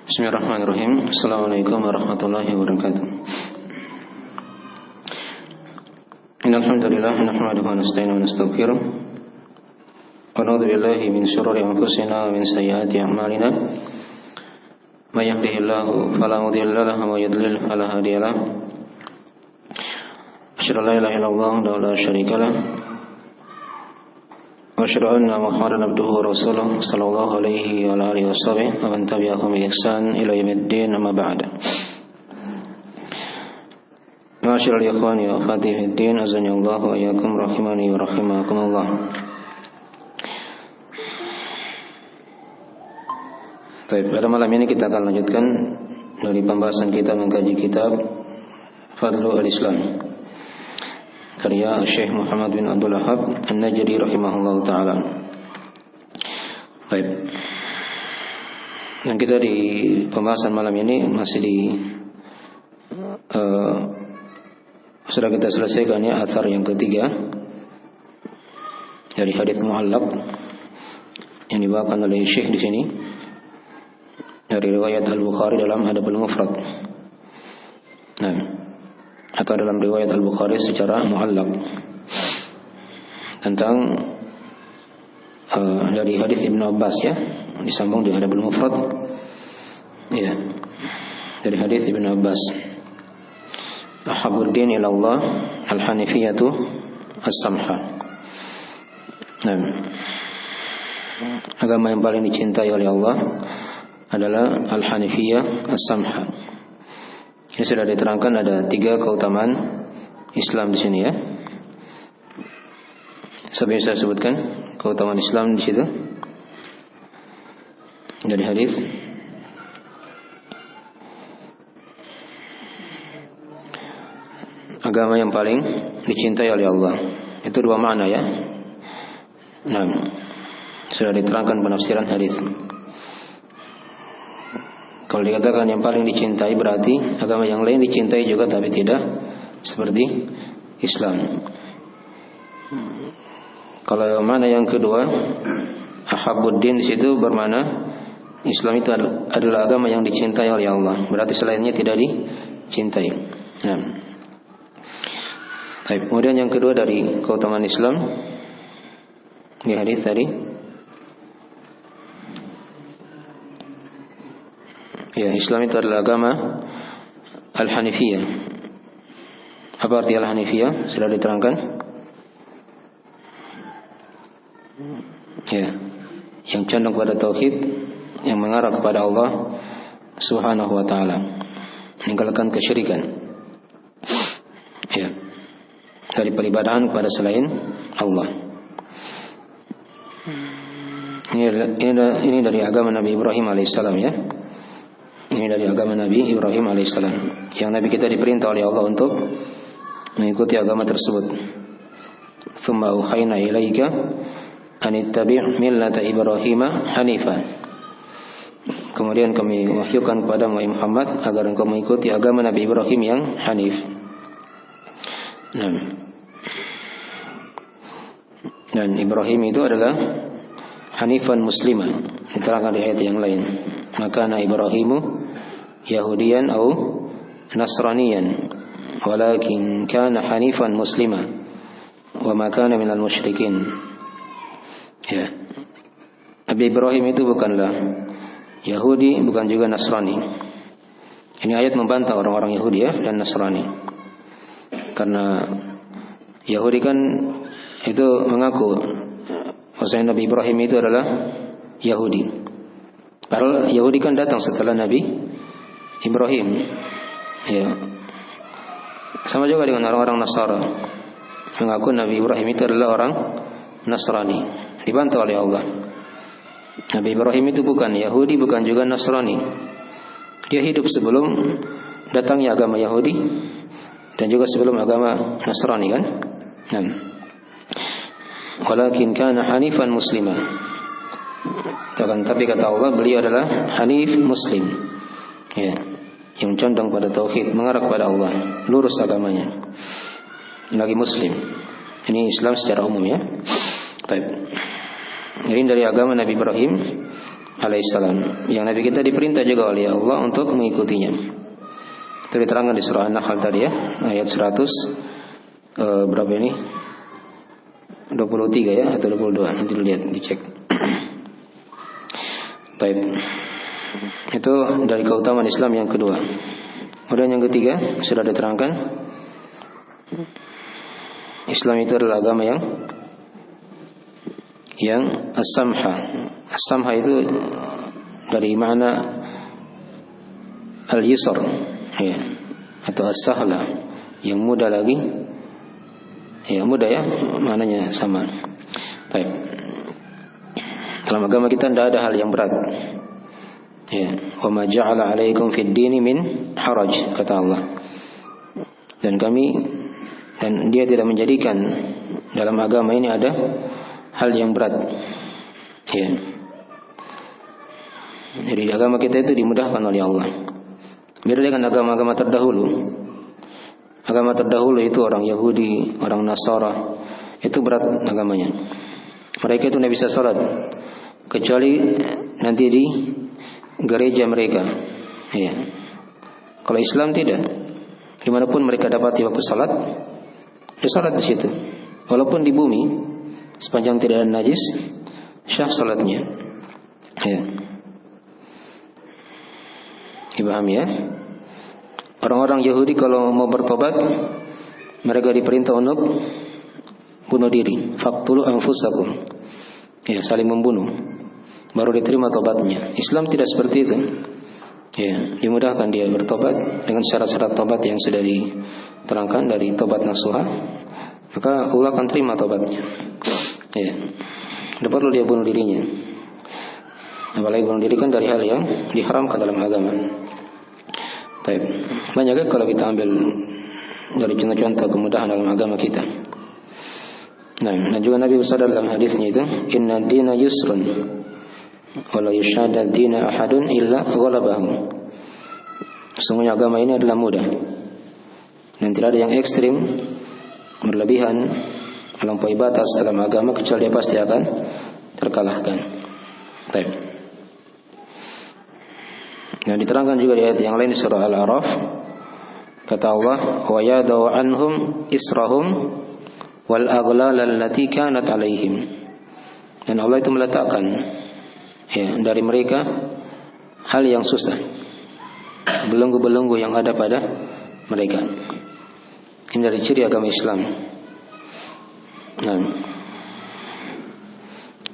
Bismillahirrahmanirrahim. Assalamualaikum warahmatullahi wabarakatuh. Innal hamdalillah nahmaduhu wa nasta'inuhu wa nastaghfiruh wa na'udzu billahi min shururi anfusina wa min sayyiati a'malina. May yahdihillahu fala mudilla lahu wa may yudlil fala hadiya lahu. Asyhadu an la ilaha illallah wa la syarika lahu wa asyhadu anna Muhammadan abduhu wa rasuluh sallallahu alaihi wa alihi washabbihi wa man tabi'ahum bi ihsan ila yaumiddin, amma ba'd. Ma'asyiral ikhwani wa akhwati fid din, azani Allah wa iyyakum rahimani wa rahimakumullah. Baik, pada malam ini kita akan lanjutkan dari pembahasan kita mengkaji kitab Fadlul Islam karya Syekh Muhammad bin Abdul Wahhab An-Najdi rahimahullah ta'ala. Baik, dan kita di pembahasan malam ini masih sudah kita selesaikan ya athar yang ketiga dari hadits mu'allaq yang dibawakan oleh Syekh di sini dari riwayat Al-Bukhari dalam Adabul Mufrad. Nah, atau dalam riwayat Al-Bukhari secara mu'allaq tentang dari hadis Ibnu Abbas ya, disambung di Adabul Mufrad ya, dari hadis Ibnu Abbas, ahabbuddin ila Allah al-hanifiyatu as-samha. Nah, agama yang paling dicintai oleh Allah adalah al-hanifiyah as-samha. Ini sudah diterangkan ada 3 keutamaan Islam di sini ya. Sampai saya sebutkan keutamaan Islam di situ dari hadis. Agama yang paling dicintai oleh Allah. Itu 2 makna ya. Nah, sudah diterangkan penafsiran hadis. Kalau dikatakan yang paling dicintai berarti agama yang lain dicintai juga, tapi tidak seperti Islam. Kalau mana yang kedua, ahabbuddin, di situ bermakna Islam itu adalah agama yang dicintai oleh Allah, berarti selainnya tidak dicintai. Nah, kemudian yang kedua dari keutamaan Islam di hadis tadi, ya, Islam itu adalah agama Al-Hanifiyah. Apa arti Al-Hanifiyah? Sudah diterangkan. Ya, yang condong kepada tauhid, yang mengarah kepada Allah Subhanahu wa taala, meninggalkan kesyirikan. Ya, dari peribadahan kepada selain Allah. Ini dari agama Nabi Ibrahim alaihissalam ya. Ini dari agama Nabi Ibrahim alaihissalam, yang Nabi kita diperintah oleh Allah untuk mengikuti agama tersebut. Tsumma auhayna ilaika an ittabi' millata Ibrahim hanifa. Kemudian kami wahyukan kepada Muhammad agar engkau mengikuti agama Nabi Ibrahim yang hanif. Dan Ibrahim itu adalah hanifan musliman, diterangkan di ayat yang lain. Maka Ibrahimu Yahudiyan atau Nasraniyan, walakin kana hanifan muslima wa ma kana minal musyrikin. Ya, Nabi Ibrahim itu bukanlah Yahudi, bukan juga Nasrani. Ini ayat membantah orang-orang Yahudi ya dan Nasrani, karena Yahudi kan itu mengaku bahwa Nabi Ibrahim itu adalah Yahudi. Padahal Yahudi kan datang setelah Nabi Ibrahim. Ya, sama juga dengan orang-orang Nasara, mengaku Nabi Ibrahim itu adalah orang Nasrani. Dibantah oleh Allah. Nabi Ibrahim itu bukan Yahudi, bukan juga Nasrani. Dia hidup sebelum datangnya agama Yahudi dan juga sebelum agama Nasrani kan. Walakin kana hanifan musliman. Tapi kata Allah, beliau adalah hanif muslim, ya, yang condong pada tauhid, mengarah kepada Allah, lurus agamanya, lagi muslim. Ini Islam secara umum ya. Baik. Ini dari agama Nabi Ibrahim alaihissalam. Yang Nabi kita diperintah juga oleh Allah untuk mengikutinya. Itu diterangkan di surah An-Nahl tadi ya, ayat 100 berapa ini? 23 ya atau 22? Nanti lihat dicek. Baik. Itu dari keutamaan Islam yang kedua. Kemudian yang ketiga sudah diterangkan, Islam itu adalah agama yang as-samha. As-samha itu dari makna al-yusr ya, atau as-sahla, yang mudah lagi. Ya mudah ya, maknanya sama. Baik. Dalam agama kita tidak ada hal yang berat. Ya, wa ma ja'ala 'alaikum fid dini min haraj, kata Allah. Dan dia tidak menjadikan dalam agama ini ada hal yang berat. Ya. Jadi agama kita itu dimudahkan oleh Allah. Beda dengan agama-agama terdahulu. Agama terdahulu itu orang Yahudi, orang Nasara, itu berat agamanya. Mereka itu tidak bisa sholat kecuali nanti di gereja mereka. Ya. Kalau Islam tidak, dimanapun mereka dapati waktu sholat, ya sholat di situ. Walaupun di bumi, sepanjang tidak ada najis, syah sholatnya. Ya. Dipahami ya? Orang-orang Yahudi kalau mau bertobat, mereka diperintah untuk bunuh diri. Faqtulu anfusakum. Ya, saling membunuh. Baru diterima tobatnya. Islam tidak seperti itu. Ya, dimudahkan dia bertobat dengan syarat-syarat tobat yang sudah diterangkan dari tobat nasuha. Maka Allah akan terima tobatnya. Ya. Tidak perlu dia bunuh dirinya. Apalagi bunuh diri kan dari hal yang diharamkan dalam agama. Baik. Banyak kalau kita ambil dari contoh-contoh kemudahan dalam agama kita. Nah, dan juga Nabi bersabda dalam hadisnya itu, "Inna dina yusrun, wa la yushadda dina ahadun illa ghalabahu." Sesungguhnya agama ini adalah mudah. Dan tidak ada yang ekstrim, berlebihan, melampaui batas dalam agama kecuali dia pasti akan terkalahkan. Baik. Dan diterangkan juga di ayat yang lain di surah Al-A'raf, kata Allah, wa yadau anhum israhum wal aghlal allati kanat alaihim. Dan Allah itu meletakkan ya dari mereka hal yang susah, belenggu-belenggu yang ada pada mereka. Ini dari ciri agama Islam. Nah,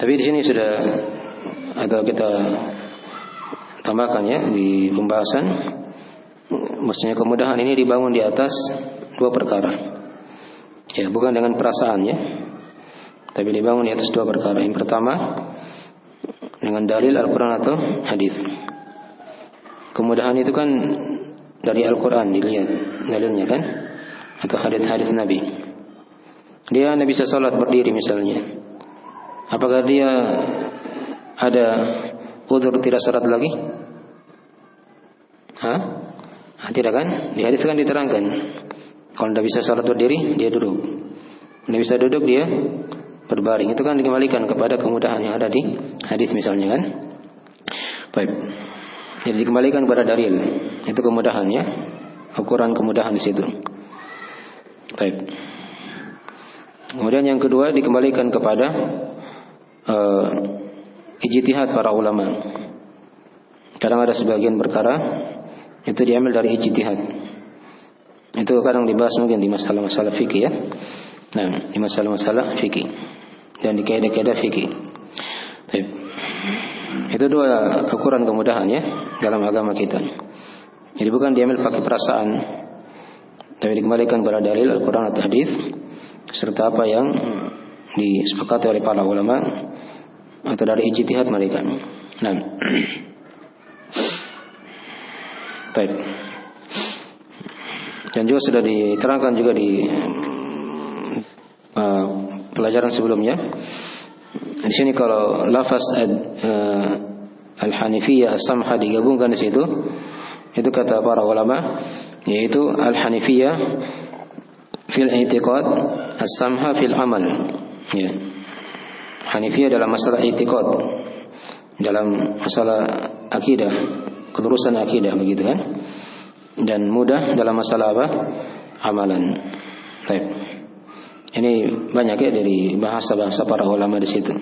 tapi di sini sudah atau kita tambahkan ya di pembahasan, maksudnya kemudahan ini dibangun di atas dua perkara. Ya, bukan dengan perasaan ya, tapi dibangun di atas dua perkara. Yang pertama dengan dalil Al-Quran atau hadis. Kemudahan itu kan dari Al-Quran dilihat dalilnya kan, atau hadis-hadis Nabi. Dia Nabi bisa sholat berdiri misalnya. Apakah dia ada udzur tidak sholat lagi? Tidak kan? Di hadis kan diterangkan, kalau tidak bisa sholat berdiri, dia duduk. Tidak bisa duduk, dia berbaring. Itu kan dikembalikan kepada kemudahan yang ada di hadis misalnya kan? Baik. Jadi dikembalikan kepada dalil. Itu kemudahannya, ukuran kemudahan di situ. Baik. Kemudian yang kedua dikembalikan kepada ijtihad para ulama. Kadang ada sebagian perkara itu diambil dari ijtihad. Itu kadang dibahas mungkin di masalah-masalah fikih ya. Nah, di masalah-masalah fikih dan di kaidah-kaidah fikih. Baik. Itu dua ukuran kemudahan ya dalam agama kita. Jadi bukan diambil pakai perasaan, tapi dikembalikan kepada dalil Al-Quran atau hadis serta apa yang disepakati oleh para ulama atau dari ijtihad mereka. Nah, baik. Dan juga sudah diterangkan juga di pelajaran sebelumnya. Di sini kalau lafaz al-Hanifiyah as-Samha digabungkan di situ, itu kata para ulama, yaitu al-Hanifiyah fil i'tiqad, as-Samha fil amal. Ya. Hanifiyah dalam masalah i'tiqad, dalam masalah akidah, kelurusan akidah begitu kan, dan mudah dalam masalah apa? Amalan. Baik. Ini banyak ya dari bahasa-bahasa para ulama di situ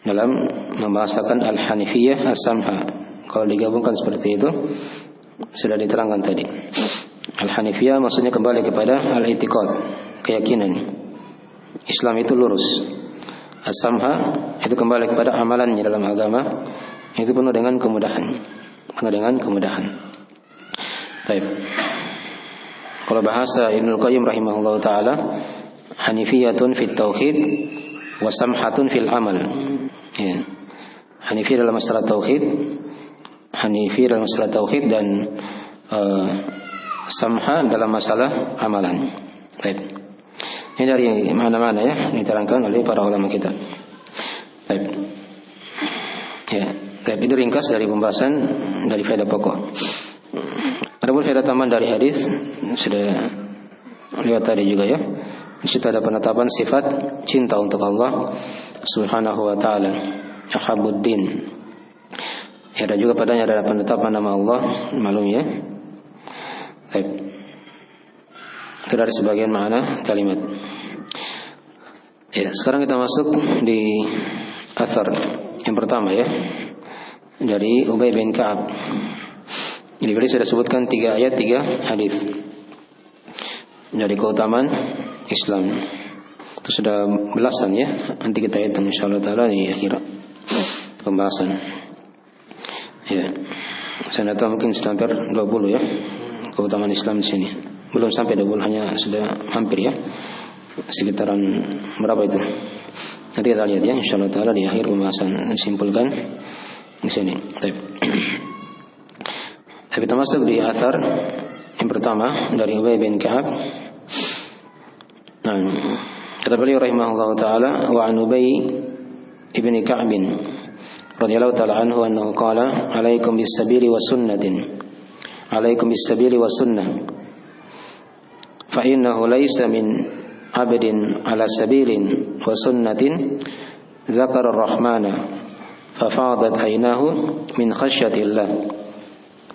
dalam membahasakan al-hanifiyah as-samha. Kalau digabungkan seperti itu sudah diterangkan tadi. Al-hanifiyah maksudnya kembali kepada al-i'tiqad, keyakinan. Islam itu lurus. As-samha itu kembali kepada amalannya dalam agama, itu penuh dengan kemudahan. Penuh dengan kemudahan. Baik. Kalau bahasa Ibnu Qayyim rahimahullah taala, hanifiyatun fit tauhid wa samhatun fil amal. Ya. Hanifi dalam masalah tauhid, Hanifi dalam masalah tauhid dan samha dalam masalah amalan. Baik. Ini dari mana-mana ya diterangkan oleh para ulama kita. Baik. Ya, baik, itu ringkas dari pembahasan dari faedah pokok. Adapun faedah tambahan dari hadis sudah lewat tadi juga ya. Di situ ada penetapan sifat cinta untuk Allah Subhanahu wa taala, Ahabuddin. Ya, ada juga padanya ada penetapan nama Allah, malum ya. Baik. Itu dari sebagian makna kalimat. Ya, sekarang kita masuk di athar yang pertama ya, dari Ubay bin Ka'ab. Jadi tadi sudah sebutkan 3 ayat 3 hadis dari keutamaan Islam. Itu sudah belasan ya. Nanti kita hitung insyaallah taala di akhir pembahasan. Ya. Saya tahu mungkin sudah hampir 20 ya keutamaan Islam di sini. Belum sampai 20, hanya sudah hampir ya. Sekitaran berapa itu? Nanti kita lihat ya insyaallah taala di akhir pembahasan, simpulkan di sini. Tapi kita masuk di athar yang pertama dari Ubay bin Ka'ab. Nah, kata beliau rahimahullah taala, wa an Ubay ibn Ka'ab radhiyallahu taala anhu annahu qala, alaikum bis sabili wa sunnatin. Alaikum bis sabili wa sunnah. Fa innahu laysa min abdin ala sabilin wa sunnatin dzakara ar-rahmana fa fadat aynahu min khasyatillah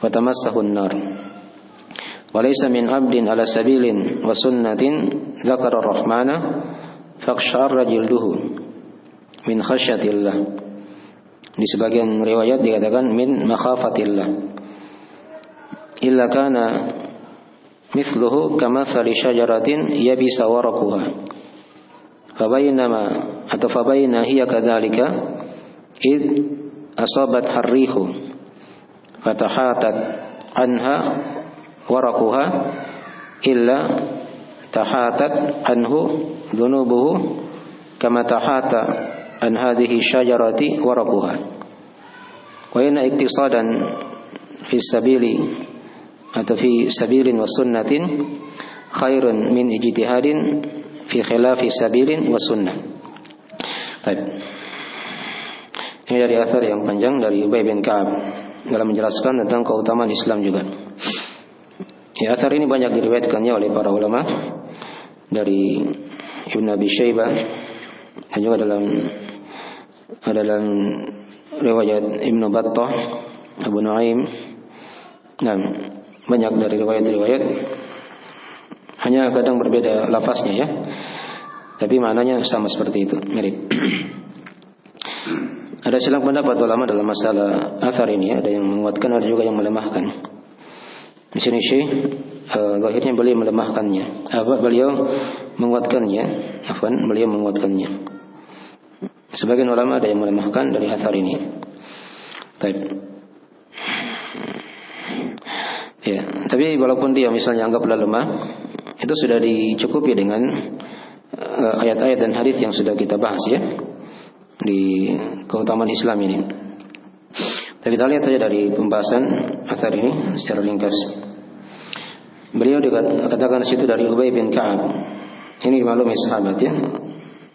wa tamassahu an-nar. Wa laysa min abdin ala sabilin wa sunnatin dzakara ar-rahmana faqsha'arra jilduhu min khasyatillah. Di sebagian riwayat dikatakan min makhafatillah. Illa kana mithluhu kamathali syajaratin yabisa waraquha fabayna hiya kadzalika id asabat harrihu fatahatat anha waraquha illa tahatat anhu dhunubuhu kama tahata an hadhihi syajarati waraquha wa inna iktisadan fi sabili atau fi sabilin wa sunnatin khairun min ijtihadin fi khilafi sabilin wa sunnah. Baik. Ini dari athar yang panjang dari Ubay bin Ka'ab dalam menjelaskan tentang keutamaan Islam juga. Ya, athar ini banyak diriwayatkannya oleh para ulama dari Ibn Abi Syaibah dan juga dalam riwayat Ibn Battah, Abu Nuaim. Nah, banyak dari riwayat-riwayat, hanya kadang berbeda lafaznya ya, tapi maknanya sama seperti itu, mirip. Ada silang pendapat ulama dalam masalah athar ini ya, ada yang menguatkan, ada juga yang melemahkan. Di sini Syekh zahirnya beliau melemahkannya, beliau menguatkannya, beliau menguatkannya. Sebagian ulama ada yang melemahkan dari athar ini. Baik. Ya, tapi walaupun dia misalnya anggaplah lemah, itu sudah dicukupi dengan ayat-ayat dan hadis yang sudah kita bahas ya di keutamaan Islam ini. Tapi kita lihat saja dari pembahasan athar ini secara ringkas. Beliau dikatakan di situ dari Ubay bin Ka'ab. Ini maklum sahabat ya,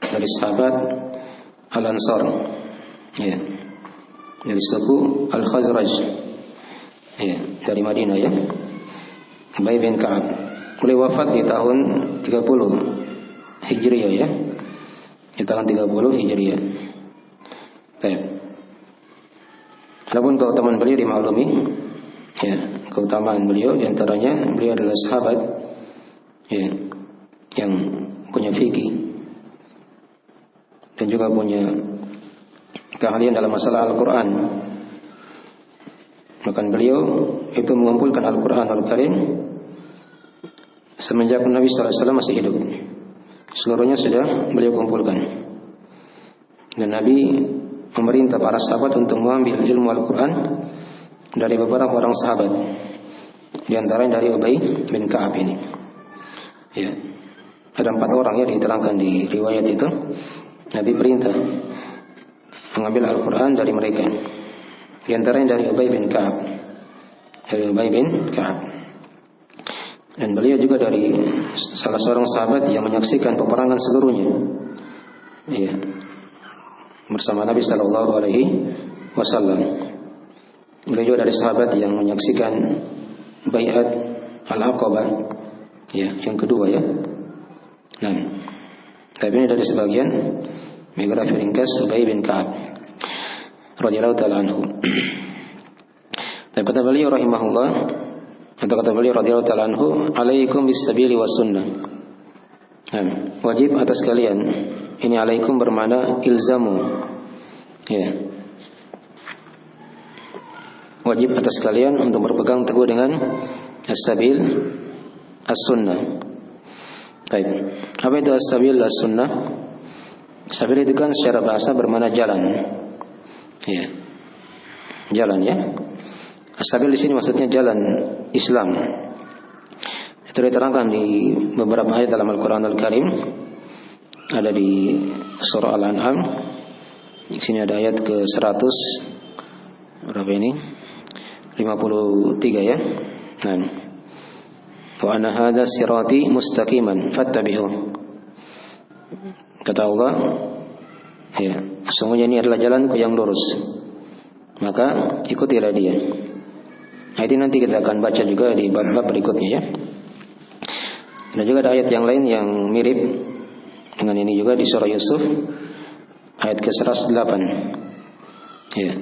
dari sahabat Al-Ansar. Ya. Dari suku Al-Khazraj. Ya, dari Madinah ya. Ubay bin Ka'ab. Beliau wafat di tahun 30 Hijriah ya. Di tahun 30 Hijriah. Baik. Adapun keutamaan beliau dimaklumi, ya, keutamaan beliau diantaranya beliau adalah sahabat, ya, yang punya fikih dan juga punya keahlian dalam masalah Al-Quran. Bahkan beliau itu mengumpulkan Al-Quran Al-Karim semenjak Nabi SAW masih hidup. Seluruhnya sudah beliau kumpulkan. Dan Nabi memerintah para sahabat untuk mengambil ilmu Al-Quran dari beberapa orang sahabat, di antaranya dari Ubay bin Ka'ab ini. Ya, ada 4 orang ya diterangkan di riwayat itu. Nabi perintah mengambil Al-Quran dari mereka, di antaranya dari Ubay bin Ka'ab. Dan beliau juga dari salah seorang sahabat yang menyaksikan peperangan seluruhnya, ya, bersama Nabi Sallallahu Alaihi Wasallam. Beliau juga dari sahabat yang menyaksikan Bai'at Al-Aqabah, ya, yang kedua ya. Nah, tapi ini dari sebagian biografi ringkas Ubay bin Ka'ab radhiyallahu ta'ala anhu. Dan kata beliau rahimahullah, atau kata beliau radhiyallahu ta'ala anhu, alaikum bis-sabili was sunnah. Wajib atas kalian. Ini alaikum bermakna ilzamu. Ya. Wajib atas kalian untuk berpegang teguh dengan as-sabil as-sunnah. Baik. Apa itu as-sabil as-sunnah? Sabil itu kan secara bahasa bermakna jalan. Ya. Jalan ya. As-sabil di sini maksudnya jalan Islam. Itu diterangkan di beberapa ayat dalam Al-Qur'an Al-Karim. Ada di surah Al-An'am. Di sini ada ayat ke 100 berapa ini? 53 ya. Nah. Wa anna hadza sirati mustaqiman fattabi'u. Kata Allah, ya, sesungguhnya ini adalah jalanku yang lurus, maka ikutilah dia. Nah, ini nanti kita akan baca juga di bab-bab berikutnya ya. Dan juga ada ayat yang lain yang mirip dengan ini juga di surah Yusuf ayat ke-108. Ya.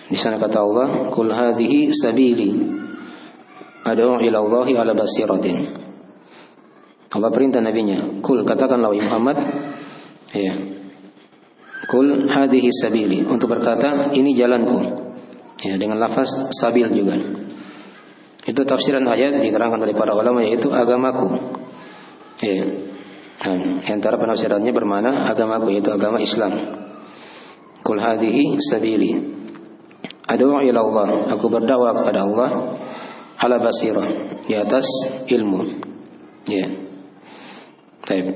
Di sana kata Allah, "Qul hadhihi sabili ad'u ila Allahi ala basiratin." Allah perintah nabinya, "Qul," katakanlah wahai Muhammad, ya. "Qul hadhihi sabili," untuk berkata ini jalanku. Ya, dengan lafaz sabil juga. Itu tafsiran ayat diterangkan oleh para ulama, yaitu agamaku. Ya. Dan antara penafsirannya bermakna agamaku, yaitu agama Islam. Qul hadhihi sabili ad'u ila Allah, aku berdakwah kepada Allah ala basirah, di atas ilmu. Ya. Baik.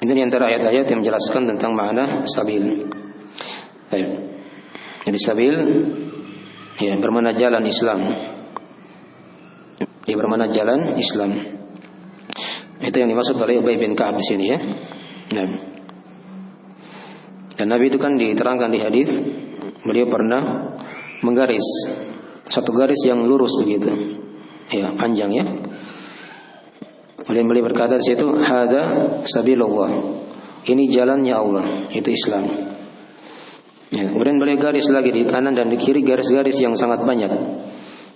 Ini di antara ayat-ayat yang menjelaskan tentang makna sabil. Baik. Jadi sabil ya bermakna jalan Islam. Dia bermakna jalan Islam. Itu yang dimaksud oleh Ubay bin Ka'ab di sini ya. Nah. Dan Nabi itu kan diterangkan di hadis, beliau pernah menggaris satu garis yang lurus begitu. Ya, panjang ya. Kemudian beliau berkata di situ, "Hada sabilullah." Ini jalannya Allah, itu Islam. Ya, kemudian beliau garis lagi di kanan dan di kiri, garis-garis yang sangat banyak.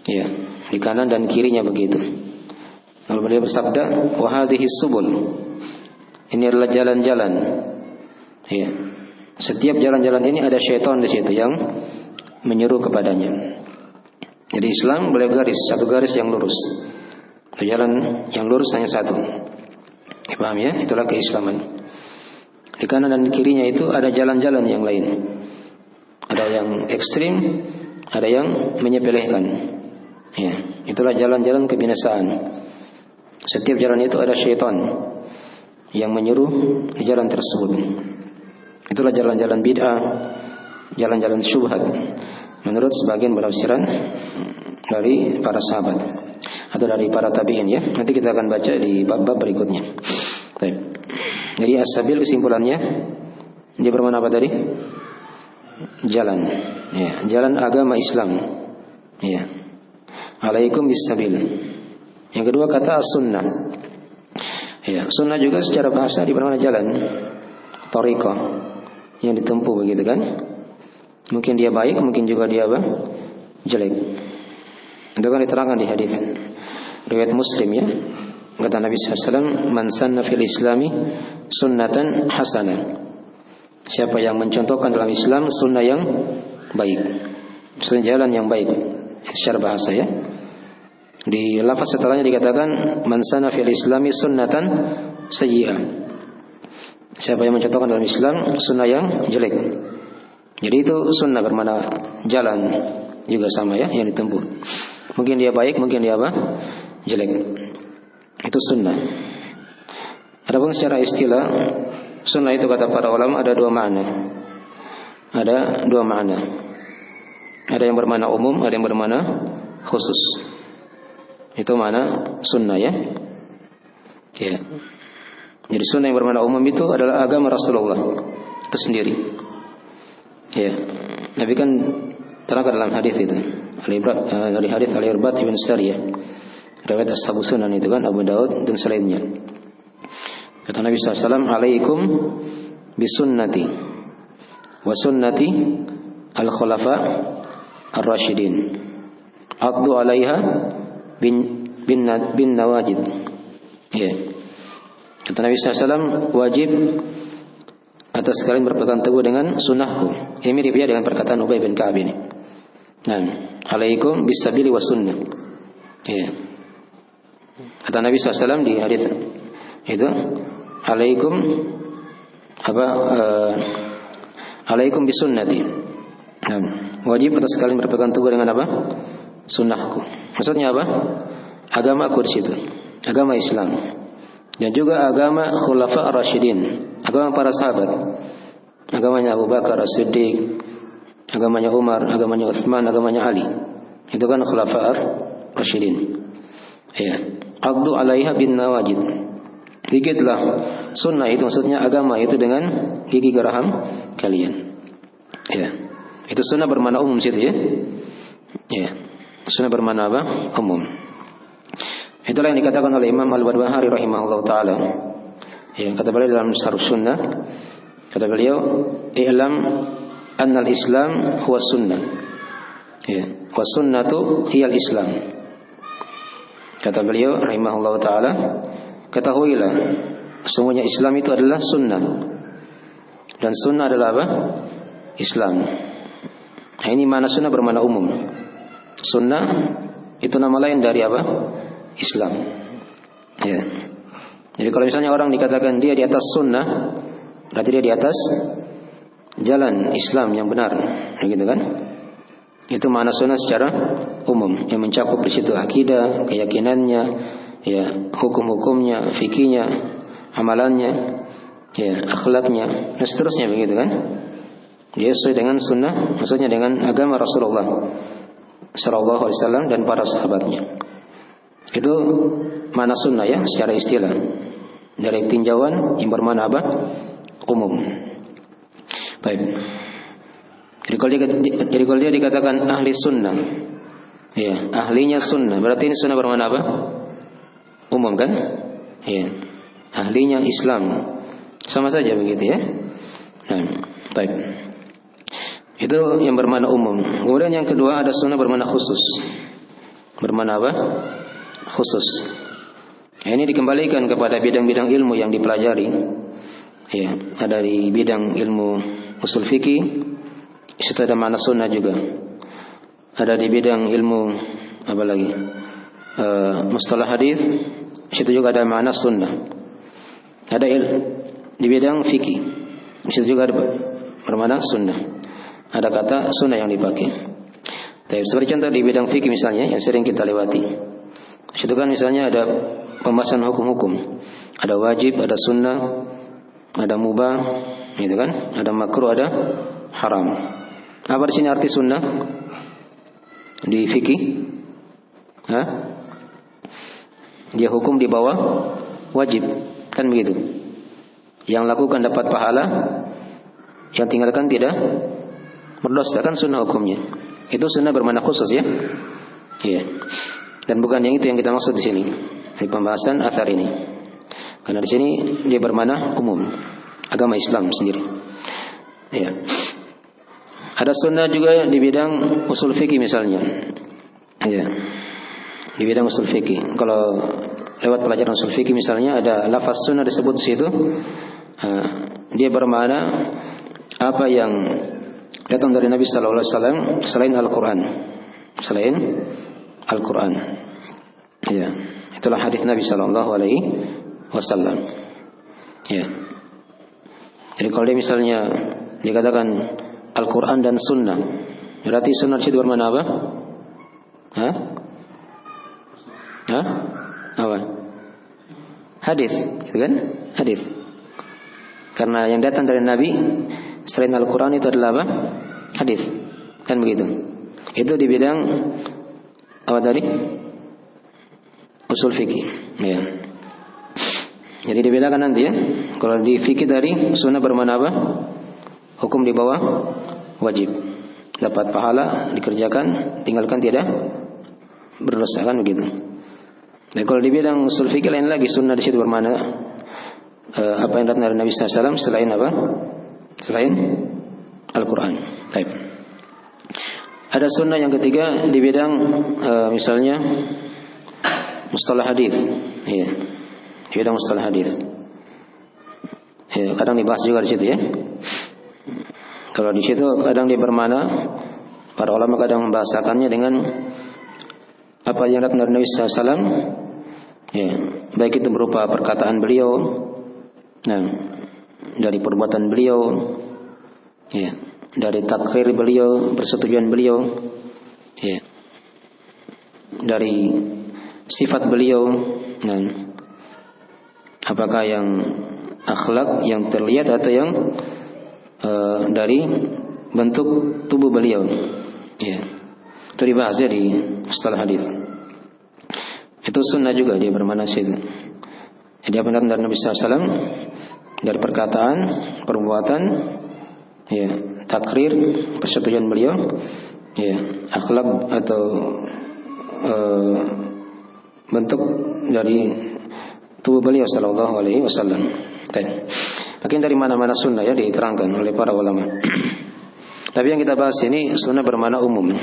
Ya, di kanan dan kirinya begitu. Lalu beliau bersabda, "Wa hadhihi subul." Ini adalah jalan-jalan. Ya. Setiap jalan-jalan ini ada syaitan di situ yang menyeru kepadanya. Jadi Islam beliau garis satu garis yang lurus. Jalan yang lurus hanya satu. Paham ya? Itulah keislaman. Di kanan dan di kirinya itu ada jalan-jalan yang lain. Ada yang ekstrim, ada yang menyepelekan. Ya, itulah jalan-jalan kebinasaan. Setiap jalan itu ada syaitan yang menyuruh di jalan tersebut. Itulah jalan-jalan bid'ah, jalan-jalan syubhat. Menurut sebagian penafsiran dari para sahabat atau dari para tabi'in ya. Nanti kita akan baca di bab-bab berikutnya. Baik. Jadi as-sabil kesimpulannya dia bermakna apa tadi? Jalan. Ya, jalan agama Islam. Ya. Alaikum bis-sabil. Yang kedua kata as-sunnah. Ya, sunnah juga secara bahasa bermakna jalan, thariqah yang ditempuh begitu kan? Mungkin dia baik, mungkin juga dia apa? Jelek. Itu kan diterangkan di hadis riwayat Muslim ya. Kata Nabi SAW, man sanna fil islami sunnatan hasanah. Siapa yang mencontohkan dalam Islam sunnah yang baik, sunnah jalan yang baik, secara bahasa ya. Di lafaz setelahnya dikatakan man sanna fil islami sunnatan sayyi'ah. Siapa yang mencontohkan dalam Islam sunnah yang jelek. Jadi itu sunnah bermakna jalan juga sama ya yang ditempuh. Mungkin dia baik, mungkin dia apa? Jelek. Itu sunnah. Adapun secara istilah, sunnah itu kata para ulama ada dua makna. Ada dua makna. Ada yang bermakna umum, ada yang bermakna khusus. Itu makna sunnah ya. Ya. Jadi sunnah yang bermakna umum itu adalah agama Rasulullah itu sendiri. Ya. Nabi kan terangkan dalam hadis itu. Dari hadis Al-Irbad ibn Sariyah. Riwayat Ashabu Sunan itu kan Abu Daud dan selainnya. Kata Nabi SAW, alaikum bisunnati wa sunnati al-khulafa ar-rasyidin. Abdu alaiha bin nawajid. Ya. Kata Nabi SAW, wajib atas kalian berpegang teguh dengan sunnahku. Ini mirip ya dengan perkataan Ubay bin Ka'ab ini. Nah, alaikum bisabili wa sunnah. Ya. Kata Nabi SAW di hadis itu, alaikum alaikum bisunnati. Nah, wajib atas kalian berpegang teguh dengan apa? Sunnahku. Maksudnya apa? Agama aku di situ. Agama Islam. Dan juga agama khulafa ar-rasyidin, agama para sahabat. Agamanya Abu Bakar As-Siddiq, agamanya Umar, agamanya Utsman, agamanya Ali. Itu kan khulafa ar-rasyidin. Ya. Aqdu 'alaiha bin nawajid. Gigitlah sunnah itu, maksudnya agama itu dengan gigi geraham kalian. Ya. Itu sunnah bermakna umum situ ya. Ya. Sunnah bermakna apa? Umum. Itulah yang dikatakan oleh Imam Al-Barbahari rahimahullah taala. Ya, kata beliau dalam Syarh Sunnah, kata beliau, "I'lam annal Islam huwa sunnah." Ya, wa sunnatu hiyal Islam. Kata beliau rahimahullah taala, ketahuilah sesungguhnya Islam itu adalah sunnah. Dan sunnah adalah apa? Islam. Nah, ini mana sunnah bermakna umum. Sunnah itu nama lain dari apa? Islam. Ya. Jadi kalau misalnya orang dikatakan dia di atas sunnah, berarti dia di atas jalan Islam yang benar, begitu kan? Itu makna sunnah secara umum yang mencakup di situ akidah, keyakinannya, ya, hukum-hukumnya, fikihnya, amalannya, ya, akhlaknya, dan seterusnya begitu kan? Dia sesuai dengan sunnah, maksudnya dengan agama Rasulullah sallallahu alaihi wasallam dan para sahabatnya. Itu makna sunnah ya secara istilah. Dari tinjauan yang bermakna apa? Umum. Baik. Jadi kalau dia dikatakan ahli sunnah, ya, ahlinya sunnah, berarti ini sunnah bermakna apa? Umum kan? Ya. Ahlinya Islam. Sama saja begitu ya. Nah, baik. Itu yang bermakna umum. Kemudian yang kedua ada sunnah bermakna khusus. Bermakna apa? Khusus. Ini dikembalikan kepada bidang-bidang ilmu yang dipelajari. Ya, ada di bidang ilmu usul fikih, situ ada makna sunnah juga. Ada di bidang ilmu apa lagi? Mustalah hadis, situ juga ada makna sunnah. Ada di bidang fikih, situ juga ada bermakna sunnah. Ada kata sunnah yang dipakai. Tapi seperti contoh di bidang fikih misalnya yang sering kita lewati. Situ kan misalnya ada pembahasan hukum-hukum. Ada wajib, ada sunnah, ada mubah, gitu kan? Ada makruh, ada haram. Apa di sini arti sunnah di fikih? Hah? Dia hukum di bawah wajib, kan begitu? Yang lakukan dapat pahala, yang tinggalkan tidak berdosa, kan sunnah hukumnya. Itu sunnah bermakna khusus ya. Iya. Dan bukan yang itu yang kita maksud di sini di pembahasan athar ini. Karena di sini dia bermakna umum, agama Islam sendiri. Ya. Ada sunnah juga di bidang usul fikih misalnya. Ya. Di bidang usul fikih. Kalau lewat pelajaran usul fikih misalnya ada lafaz sunnah disebut di situ. Dia bermakna apa yang datang dari Nabi sallallahu alaihi wasallam selain Al-Qur'an. Selain Al-Qur'an. Ya. Itulah hadis Nabi sallallahu alaihi wasallam. Ya. Jadi kalau dia misalnya dikatakan Al-Quran dan Sunnah, berarti Sunnah itu bermakna apa? Apa? Hadis, gitu kan? Hadis. Karena yang datang dari Nabi selain Al-Quran itu adalah apa? Hadis, kan begitu? Itu di bidang apa tadi? Usul fikih. Ya. Jadi dibedakan nanti ya. Kalau di fikih tadi Sunnah bermakna apa? Hukum di bawah wajib, dapat pahala dikerjakan, tinggalkan tidak berdosa, kan begitu. Dan kalau di bidang usul fikih lain lagi, sunnah di situ bermakna apa yang datang dari Nabi SAW selain apa? Selain Al-Quran. Baik. Ada sunnah yang ketiga di bidang misalnya mustalah hadis. Ya. Di bidang mustalah hadis. Ya, kadang dibahas juga di situ ya. Kalau di situ kadang dia bermakna, para ulama kadang membahasakannya dengan apa yang datang dari Nabi SAW, ya, baik itu berupa perkataan beliau, nah, dari perbuatan beliau, ya, dari takrir beliau, persetujuan beliau, ya, dari sifat beliau, nah, apakah yang akhlak yang terlihat atau yang dari bentuk tubuh beliau, ya, itu dibahas ya di mustalah hadis. Itu sunnah juga, dia bermakna situ. Jadi apa yang dari Nabi SAW dari perkataan, perbuatan, ya, takrir, persetujuan beliau, ya, akhlak atau bentuk dari tubuh beliau sallallahu alaihi wasallam. Mungkin dari mana-mana sunnah ya diterangkan oleh para ulama. Tapi yang kita bahas ini sunnah bermakna umum.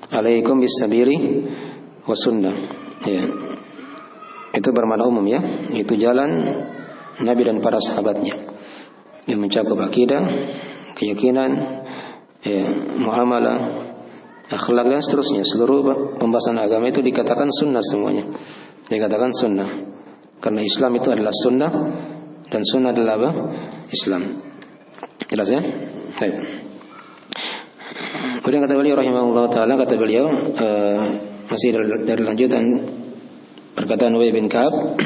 Alaikum bisabiri wa sunnah. Ya. Itu bermakna umum ya. Itu jalan Nabi dan para sahabatnya yang mencakup akidah, keyakinan, ya, muamalah, akhlak dan seterusnya. Seluruh pembahasan agama itu dikatakan sunnah semuanya. Dikatakan sunnah. Karena Islam itu adalah sunnah. Dan sunnah adalah apa? Islam. Jelas ya? Baik. Kemudian kata beliau rahimahullah ta'ala, kata beliau masih dari lanjutan perkataan Ubay bin Ka'ab,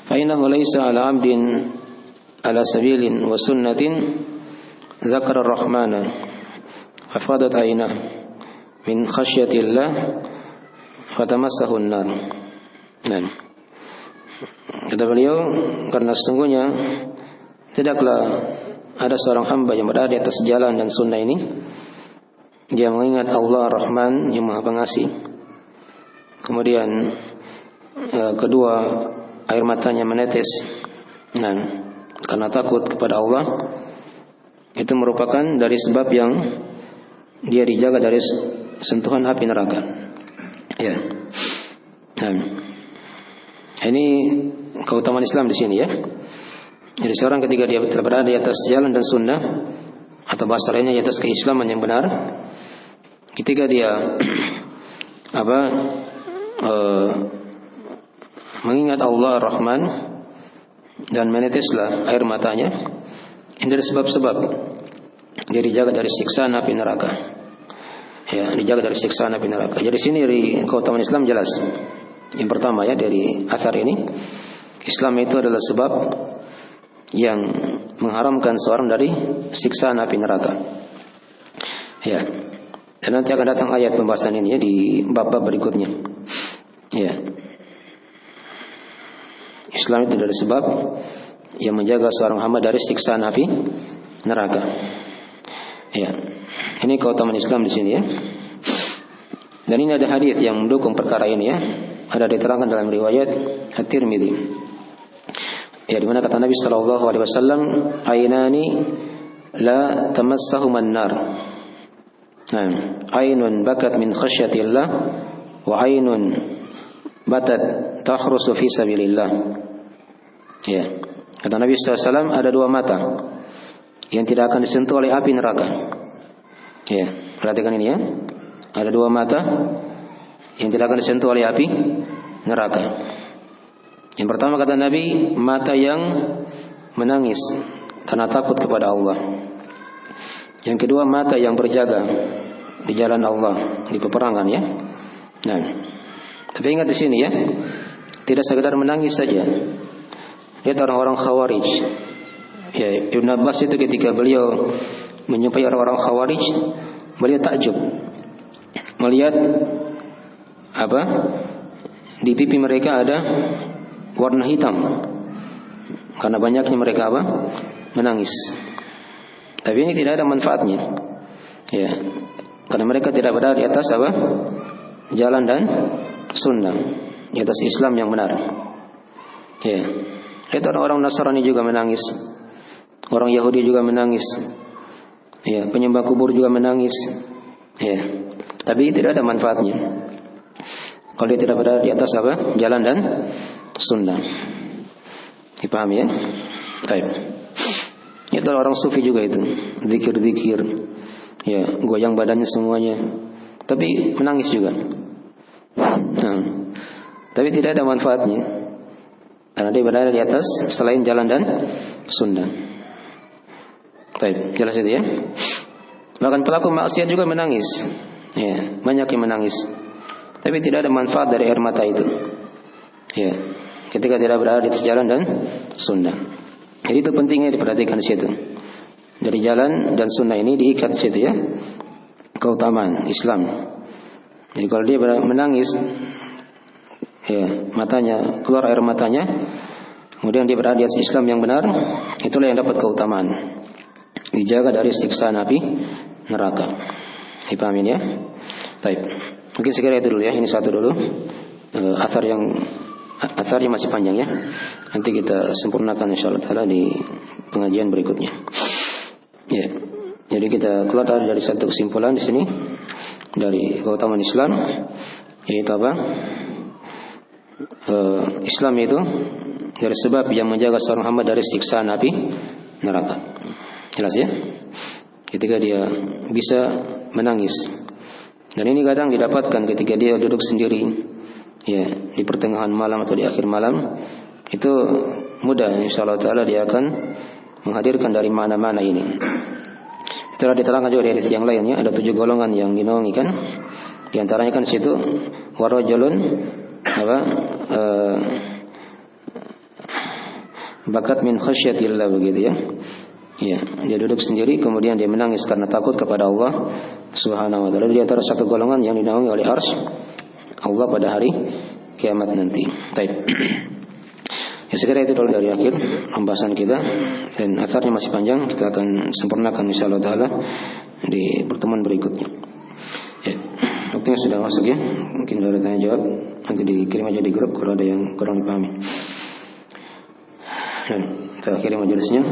فَإِنَّهُ لَيْسَ عَلَى عَبْدٍ عَلَى سَبِيلٍ وَسُنَّةٍ ذَكَرَ الرَّحْمَنَ فَفَاضَتْ عَيْنَهُ مِنْ خَشْيَةِ اللَّهِ فَتَمَسَّهُ النَّارُ. Kata beliau, karena sesungguhnya tidaklah ada seorang hamba yang berada di atas jalan dan sunnah ini, dia mengingat Allah Ar-Rahman yang Maha Pengasih. Kemudian kedua, air matanya menetes, nah, karena takut kepada Allah. Itu merupakan dari sebab yang dia dijaga dari sentuhan api neraka. Ya. Nah, ini keutamaan Islam di sini ya. Jadi seorang ketika dia berada di atas jalan dan sunnah, atau bahasa lainnya di atas keislaman yang benar, ketika dia mengingat Allah Ar-Rahman dan meneteslah air matanya, ini dari sebab-sebab dia dijaga dari siksaan api neraka. Ya, dijaga dari siksaan api neraka. Jadi sini dari keutamaan Islam jelas. Yang pertama ya dari athar ini, Islam itu adalah sebab yang mengharamkan seorang dari siksaan api neraka. Ya. Dan nanti akan datang ayat pembahasan ini ya di bab-bab berikutnya. Ya. Islam itu adalah sebab yang menjaga seorang hamba dari siksaan api neraka. Ya. Ini keutamaan Islam di sini ya. Dan ini ada hadis yang mendukung perkara ini ya. Ada diterangkan dalam riwayat At-Tirmidzi. Ya, di mana kata Nabi sallallahu alaihi wasallam, "Ainani la tamassahum an-nar. Ainun bakat min khasyatillah wa ainun batat tahrusu fi sabilillah. Ya. Kata Nabi SAW, ada dua mata yang tidak akan disentuh oleh api neraka. Ya, perhatikan ini ya. Ada dua mata yang tidak akan disentuh oleh api neraka. Yang pertama kata Nabi, mata yang menangis karena takut kepada Allah. Yang kedua, mata yang berjaga di jalan Allah, di peperangan ya. Nah, tapi ingat di sini ya, tidak sekedar menangis saja. Lihat orang-orang Khawarij. Ya, Ibn Abbas itu ketika beliau menjumpai orang-orang Khawarij, beliau takjub melihat apa? Di pipi mereka ada warna hitam karena banyaknya mereka apa? Menangis. Tapi ini tidak ada manfaatnya. Ya, karena mereka tidak berada di atas apa? Jalan dan sunnah, di atas Islam yang benar. Ya. Itu orang Nasrani juga menangis, orang Yahudi juga menangis, ya, penyembah kubur juga menangis, ya. Tapi tidak ada manfaatnya kalau dia tidak berada di atas apa? Jalan dan sunnah. Dipahami ya? Baik. Itu orang sufi juga itu, zikir-zikir, ya, goyang badannya semuanya, tapi menangis juga. Tapi tidak ada manfaatnya karena dia berada di atas selain jalan dan sunnah. Baik, jelas itu ya. Bahkan pelaku maksiat juga menangis, ya, banyak yang menangis. Tapi tidak ada manfaat dari air mata itu, ya, ketika tidak berada di atas jalan dan sunnah. Jadi itu pentingnya diperhatikan di situ. Dari jalan dan sunnah ini diikat di situ ya, keutamaan Islam. Jadi kalau dia menangis, ya, matanya keluar air matanya, kemudian dia berada di atas Islam yang benar, itulah yang dapat keutamaan, dijaga dari siksa api neraka. Dipahami ya? Baik. Mungkin sekira itu dulu ya. Ini satu dulu. Atharnya masih panjang ya. Nanti kita sempurnakan insyaallah taala di pengajian berikutnya. Ya. Jadi kita keluar dari satu kesimpulan di sini dari keutamaan Islam, yaitu apa? Islam itu dari sebab yang menjaga seorang hamba dari siksaan api neraka. Jelas ya? Ketika dia bisa menangis. Dan ini kadang didapatkan ketika dia duduk sendiri, ya, di pertengahan malam atau di akhir malam. Itu mudah insyaallah taala dia akan menghadirkan dari mana-mana ini. Telah diterangkan juga di hadis yang lainnya, ada 7 golongan yang dinaungi kan. Di antaranya kan situ warajulun apa? Bakat min khasyatillah begitu ya. Ya, dia duduk sendiri kemudian dia menangis karena takut kepada Allah Subhanahu wa taala. Di antara satu golongan yang dinaungi oleh arsy Allah pada hari kiamat nanti. Baik. Ya, sekira itu dulu dari akhir pembahasan kita, dan atharnya masih panjang, kita akan sempurnakan insyaallah taala di pertemuan berikutnya. Ya, waktunya sudah masuk ya. Mungkin ada tanya jawab, nanti dikirim aja di grup kalau ada yang kurang dipahami. Dan kita akhiri majelisnya.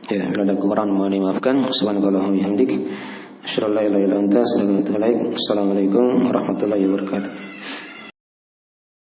Ya, bila ada kekurangan mohon dimaafkan. Subhanakallahumma wa bihamdik, asyhadu an la ilaha illa anta, astaghfiruka wa atubu ilaik. Assalamualaikum warahmatullahi wabarakatuh.